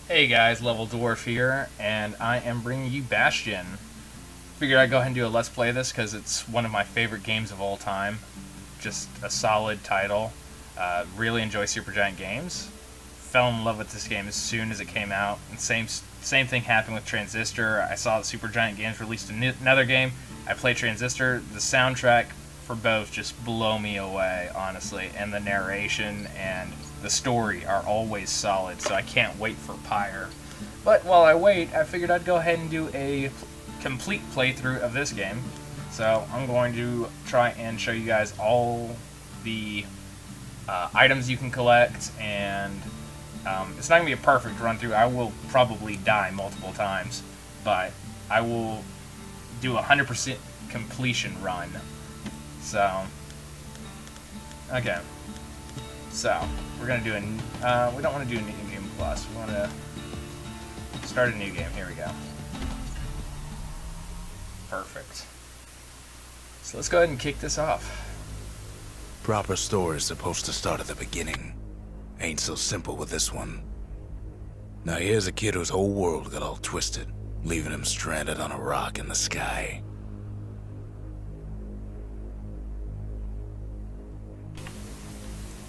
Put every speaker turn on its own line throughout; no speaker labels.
Hey guys, Level Dwarf here, and I am bringing you Bastion. Figured I'd go ahead and do a Let's Play this because it's one of my favorite games of all time. Just a solid title. Really enjoy Supergiant games. Fell in love with this game as soon as it came out. And same thing happened with Transistor. I saw that Supergiant Games released another game. I played Transistor. The soundtrack for both just blow me away, honestly. And the narration and the story are always solid, so I can't wait for Pyre. But while I wait, I figured I'd go ahead and do a complete playthrough of this game. So I'm going to try and show you guys all the items you can collect, and it's not going to be a perfect run through. I will probably die multiple times, but I will do a 100% completion run. So, okay. So, we're going to do we don't want to do a new game plus. We want to start a new game. Here we go. Perfect. So let's go ahead and kick this off.
Proper story is supposed to start at the beginning. Ain't so simple with this one. Now here's a kid whose whole world got all twisted, leaving him stranded on a rock in the sky.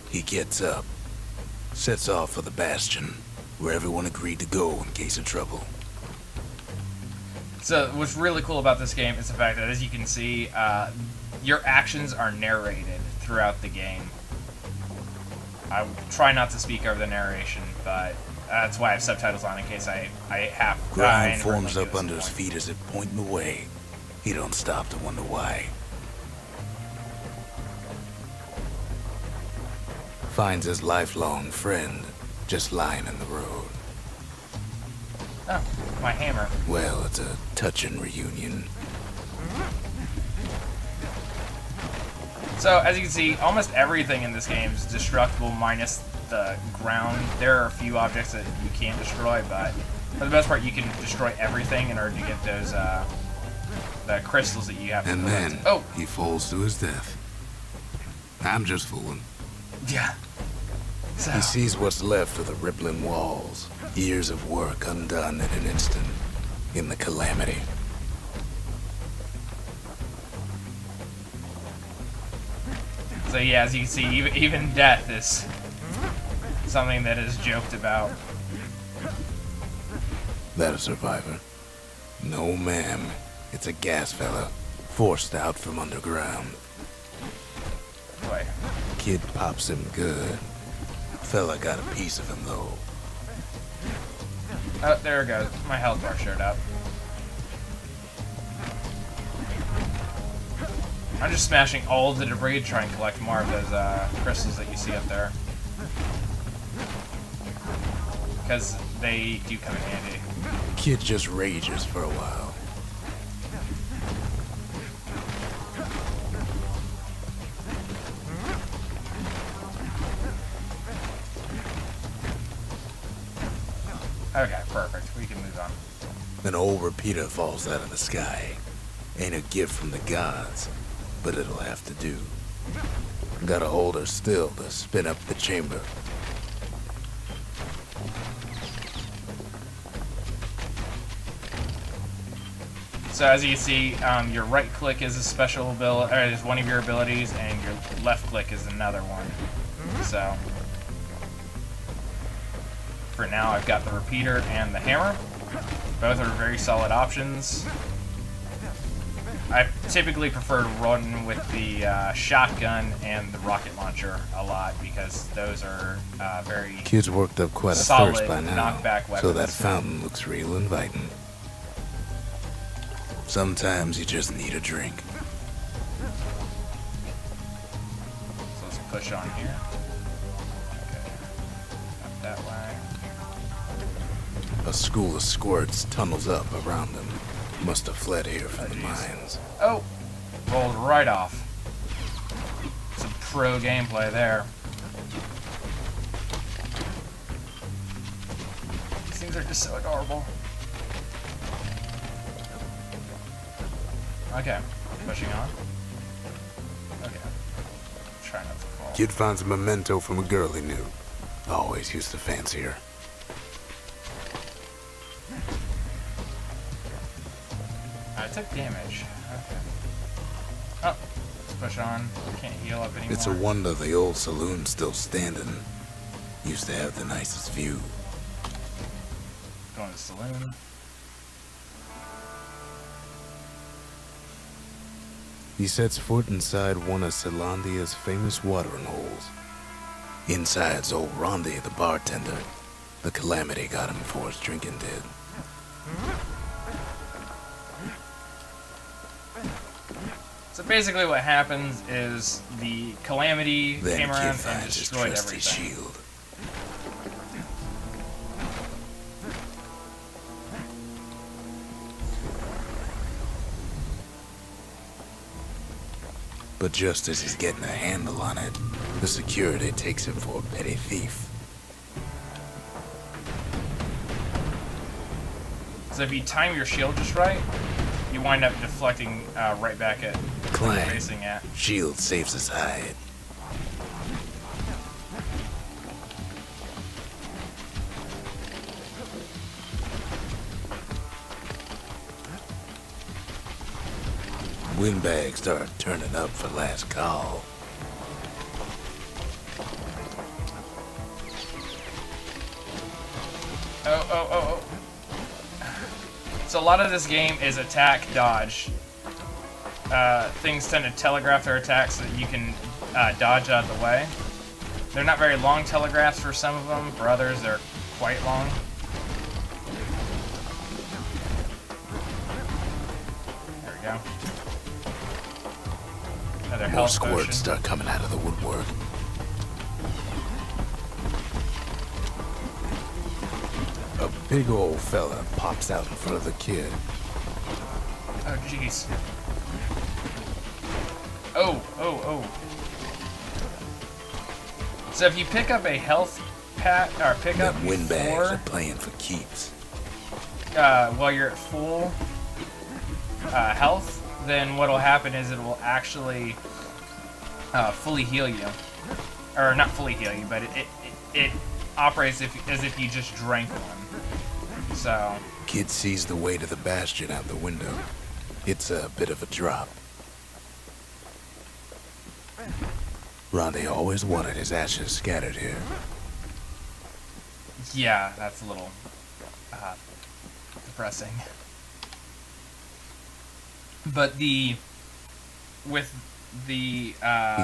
He gets up, sets off for the Bastion, where everyone agreed to go in case of trouble.
So what's really cool about this game is the fact that, as you can see, your actions are narrated throughout the game. I try not to speak over the narration, but that's why I have subtitles on in case I have to die.
Ground forms up under his feet as if pointing away. He don't stop to wonder why. Finds his lifelong friend just lying in the road.
Oh, my hammer.
Well, it's a touching reunion.
So, as you can see, almost everything in this game is destructible minus the ground. There are a few objects that you can't destroy, but for the most part, you can destroy everything in order to get those, the crystals that you have to
And
collect.
then, he falls to his death. I'm just fooling.
Yeah. So,
He sees what's left of the rippling walls. Years of work undone in an instant. In the calamity.
so yeah, as you can see, even death is something that is joked about.
That a survivor? No, ma'am. It's a gas fella. Forced out from underground.
Boy.
Kid pops him good. Fella got a piece of him, though.
Oh, there it goes. My health bar showed up. I'm just smashing all of the debris to try and collect more of those crystals that you see up there. Because they do come in handy.
Kid just rages for a while.
Okay, perfect. We can move on.
An old repeater falls out of the sky. Ain't a gift from the gods, but it'll have to do. Gotta hold her still to spin up the chamber.
So as you see, your right click is a special ability, or is one of your abilities, and your left click is another one. So for now, I've got the repeater and the hammer. Both are very solid options. I typically prefer to run with the shotgun and the rocket launcher a lot because those are very
Kid's worked up quite a
solid
thirst by now,
knockback weapons.
so that fountain looks real inviting. Sometimes you just need a drink.
So let's push on here. Okay. Up that way.
A school of squirts tunnels up around him. Must have fled here from the mines.
Oh! Rolled right off. Some pro gameplay there. These things are just so adorable. Okay, pushing on. Okay. Try not to fall.
Kid finds a memento from a girl he knew. Always used to fancy her.
I took damage. Okay. Oh, let's push on. Can't heal up anymore.
It's a wonder the old saloon's still standing. Used to have the nicest view.
Going to the saloon.
He sets foot inside one of Celandia's famous watering holes. Inside's old Rondi, the bartender. The calamity got him before his drinking did.
So basically what happens is the calamity
Then
came
Kid
around and
finds his
destroyed
trusty
everything.
shield. But just as he's getting a handle on it, the security takes him for a petty thief.
So if you time your shield just right, you wind up deflecting right back at what you're
Clang.
facing at.
Shield saves his hide. Windbags start turning up for last call.
Oh. So a lot of this game is attack, dodge. Things tend to telegraph their attacks so that you can dodge out of the way. They're not very long telegraphs for some of them. For others, they're quite long. There we go. Another
More
health
squirts
potion.
start coming out of the woodwork. A big old fella pops out in front of the kid.
Oh, jeez. Oh. So if you pick up a health pat, or pick up
Them windbags
four,
are playing for keeps.
while you're at full health, then what'll happen is it will actually fully heal you. Or not fully heal you, but it operates as if you just drank one. So...
Kid sees the way to the Bastion out the window. It's a bit of a drop. Rondi always wanted his ashes scattered here.
yeah, that's a little depressing. But with the
He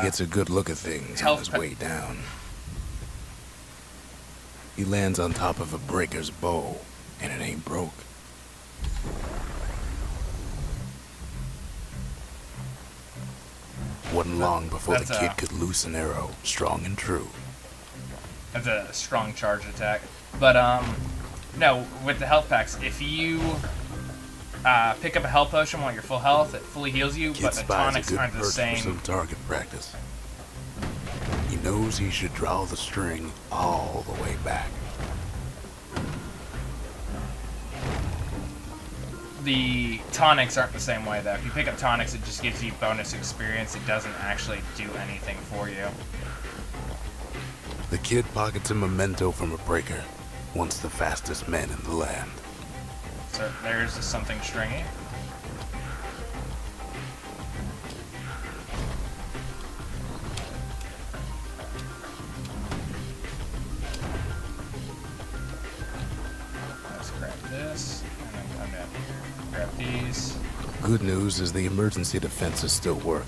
gets a good look at things on
health
his
pa-
way down. He lands on top of a breaker's bow, and it ain't broke. Wasn't long before the
That's
kid could loose an arrow, strong and true.
That's a strong charge attack. But, no, with the health packs, if you pick up a health potion while you're full health, it fully heals you,
Kid
but the
spies a
tonics
good
aren't the
perch for
same.
some target practice. He knows he should draw the string all the way back.
The tonics aren't the same way, though. If you pick up tonics, it just gives you bonus experience. It doesn't actually do anything for you.
The kid pockets a memento from a breaker, once the fastest men in the land.
So there's something stringy. Let's grab this, and then come down here. Grab these.
Good news is the emergency defenses still work.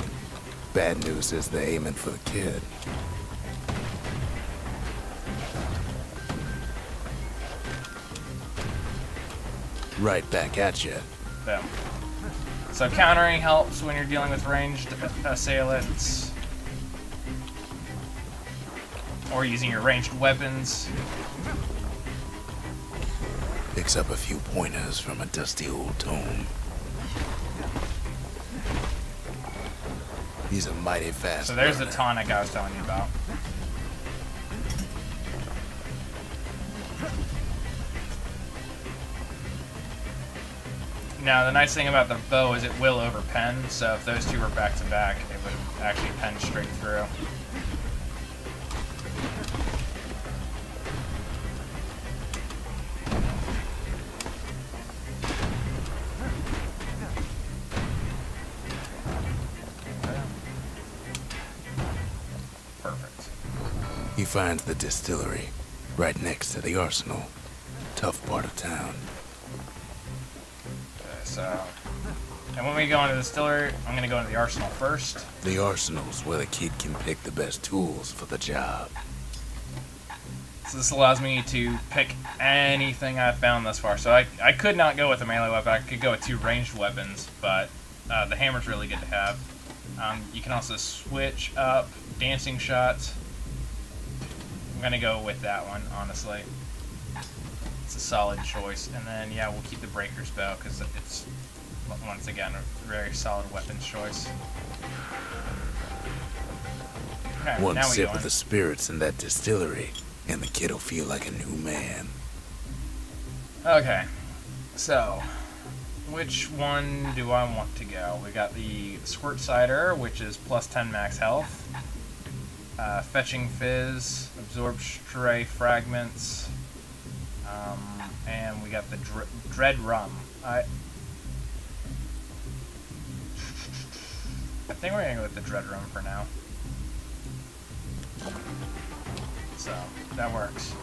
Bad news is they're aiming for the kid. Right back at you.
Boom. So countering helps when you're dealing with ranged assailants. Or using your ranged weapons.
Picks up a few pointers from a dusty old tome. He's a mighty fast
So there's the
learner.
tonic I was telling you about. Now, the nice thing about the bow is it will overpen, so if those two were back to back, it would actually pen straight through.
He finds the distillery, right next to the arsenal. Tough part of town.
Okay, so... And when we go into the distillery, I'm gonna go into the arsenal first.
The arsenal's where the kid can pick the best tools for the job.
So this allows me to pick anything I've found thus far. So I could not go with a melee weapon. I could go with 2 ranged weapons, but the hammer's really good to have. You can also switch up dancing shots. I'm gonna go with that one, honestly. It's a solid choice. And then, yeah, we'll keep the breaker's bow because it's, once again, a very solid weapons choice. Okay,
One
now we
sip
go
of
in.
the spirits in that distillery, and the kid'll feel like a new man.
Okay, so which one do I want to go? We got the Squirt Cider, which is plus 10 max health. Fetching Fizz, Absorb Stray Fragments, and we got the Dread Rum. I think we're gonna go with the Dread Rum for now. So, that works.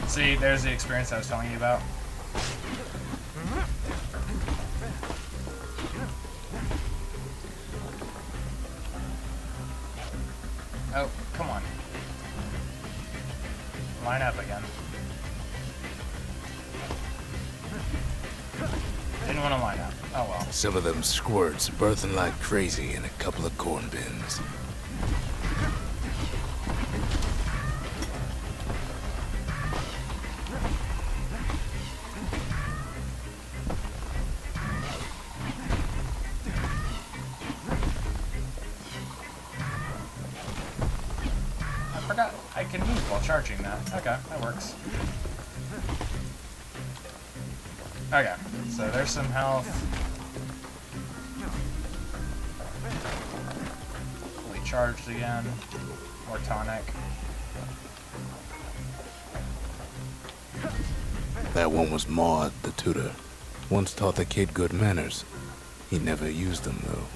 See, there's the experience I was telling you about. Oh, come on. Line up again. Didn't want to line up. Oh well.
Some of them squirts birthing like crazy in a couple of corn bins.
I forgot I can move while charging that. Okay, that works. Okay, so there's some health. Fully charged again. More tonic.
That one was Maud, the tutor. Once taught the kid good manners. He never used them, though.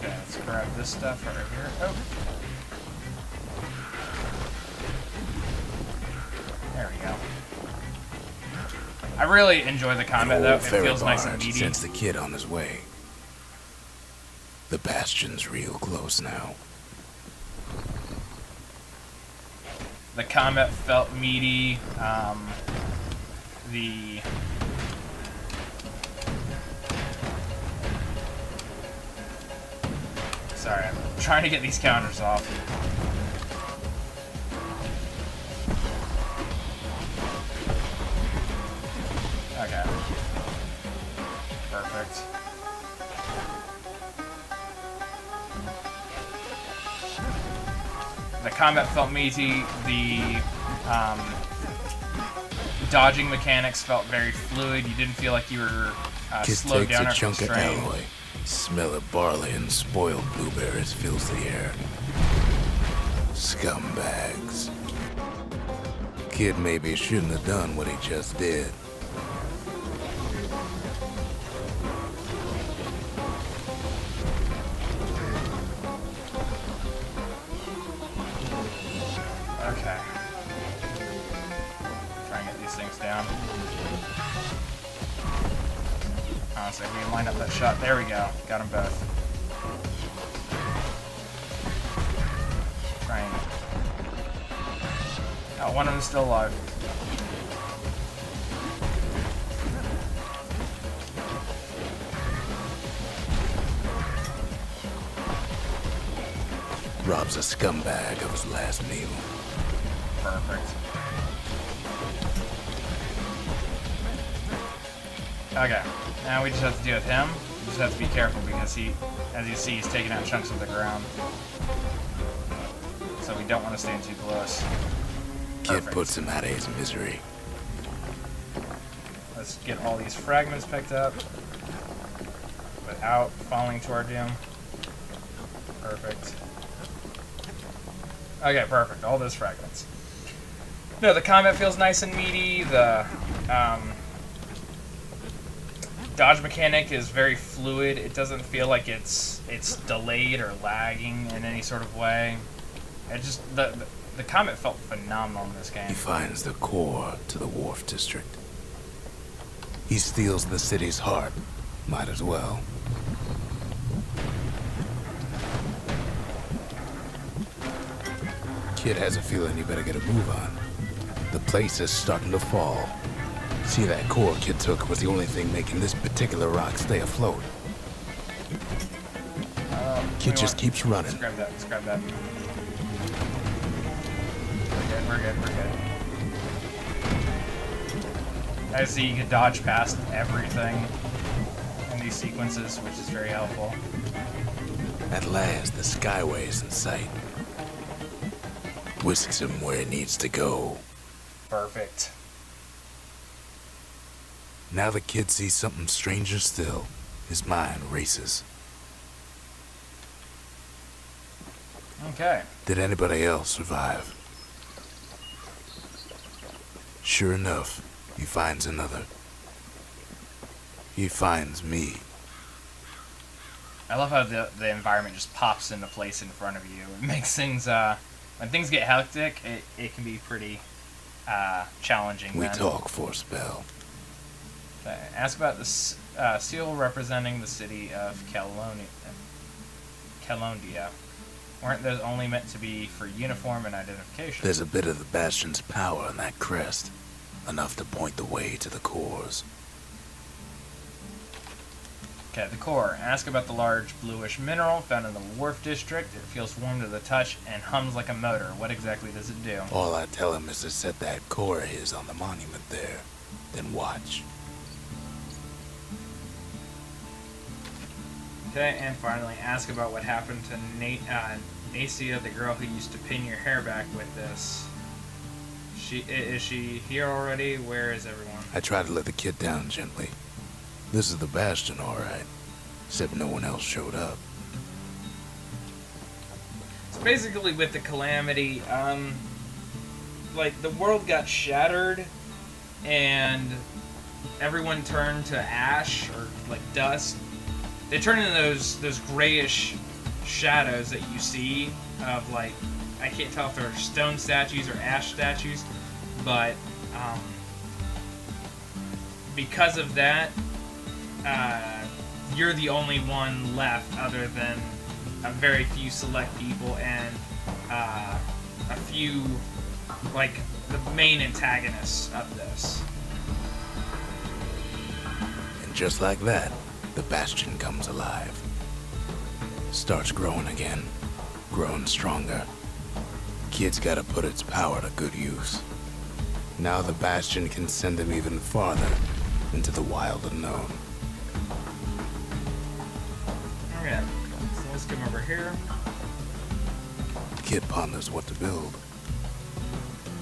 Okay, let's grab this stuff right here. Oh. There we go. I really enjoy the combat, though. It feels nice and meaty.
Sends the kid on his way. The Bastion's real close now.
The combat felt meaty. Sorry, I'm trying to get these counters off. Okay. Perfect. The combat felt meaty. The dodging mechanics felt very fluid. You didn't feel like you were
Kid
slowed
takes
down
a
or
chunk of
constrained.
alloy. Smell of barley and spoiled blueberries fills the air. Scumbags. Kid maybe shouldn't have done what he just did.
Okay. Try and get these things down. Honestly, we line up that shot. There we go. Got them both. Try and... Oh, one of them's still alive.
Robs a scumbag of his last meal.
Perfect. Okay, now we just have to deal with him. We just have to be careful because he, as you see, he's taking out chunks of the ground. So we don't want to stand too close.
Kid
Perfect.
puts him out of his misery.
Let's get all these fragments picked up without falling to our doom. Perfect. Okay, perfect. All those fragments. No, the combat feels nice and meaty. The dodge mechanic is very fluid. It doesn't feel like it's delayed or lagging in any sort of way. It just the combat felt phenomenal in this game.
He finds the core to the Wharf District. He steals the city's heart. Might as well. Kid has a feeling you better get a move on. The place is starting to fall. See, that core Kid took was the only thing making this particular rock stay afloat. Kid just keeps running.
Let's grab that. Let's grab that. We're good. I see you can dodge past everything in these sequences, which is very helpful.
At last, the Skyway is in sight. Whisks him where he needs to go.
Perfect.
Now the kid sees something stranger still. His mind races.
Okay.
Did anybody else survive? Sure enough, he finds another. He finds me.
I love how the environment just pops into place in front of you. It makes things, when things get hectic, it can be pretty challenging.
We talk for a spell.
Okay. Ask about the seal representing the city of Calondia. Weren't those only meant to be for uniform and identification?
There's a bit of the Bastion's power in that crest. Enough to point the way to the cores.
Okay, the core. Ask about the large bluish mineral found in the Wharf District. It feels warm to the touch and hums like a motor. What exactly does it do?
All I tell him is to set that core of his on the monument there. Then watch.
Okay, and finally, ask about what happened to Nacia, the girl who used to pin your hair back with this. Is she here already? Where is everyone?
I try to let the kid down gently. This is the Bastion, all right. Except no one else showed up.
So basically, with the Calamity, like the world got shattered, and everyone turned to ash or like dust. They turn into those grayish shadows that you see of, like, I can't tell if they're stone statues or ash statues, but because of that, you're the only one left other than a very few select people and a few, like, the main antagonists of this.
And just like that, the Bastion comes alive. Starts growing again. Growing stronger. Kid's gotta put its power to good use. Now the Bastion can send him even farther into the wild unknown.
Okay, so let's come over here.
Kid ponders what to build.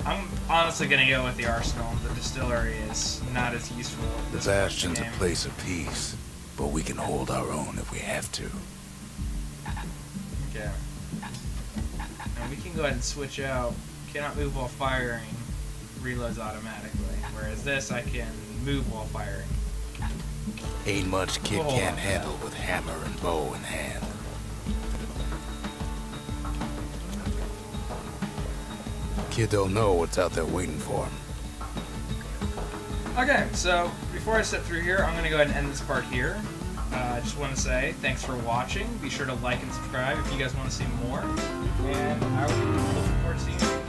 I'm honestly gonna go with the arsenal. The distillery is not as useful. At
The
this point in
Bastion's
the
a
game.
place of peace, but we can hold our own if we have to.
Okay. And we can go ahead and switch out. Cannot move while firing. Reloads automatically. Whereas this, I can move while firing.
Ain't much kid
Oh,
can't
yeah.
handle with hammer and bow in hand. Kid don't know what's out there waiting for him.
Okay, so before I step through here, I'm going to go ahead and end this part here. I just want to say thanks for watching. Be sure to like and subscribe if you guys want to see more. And I will look forward to seeing you.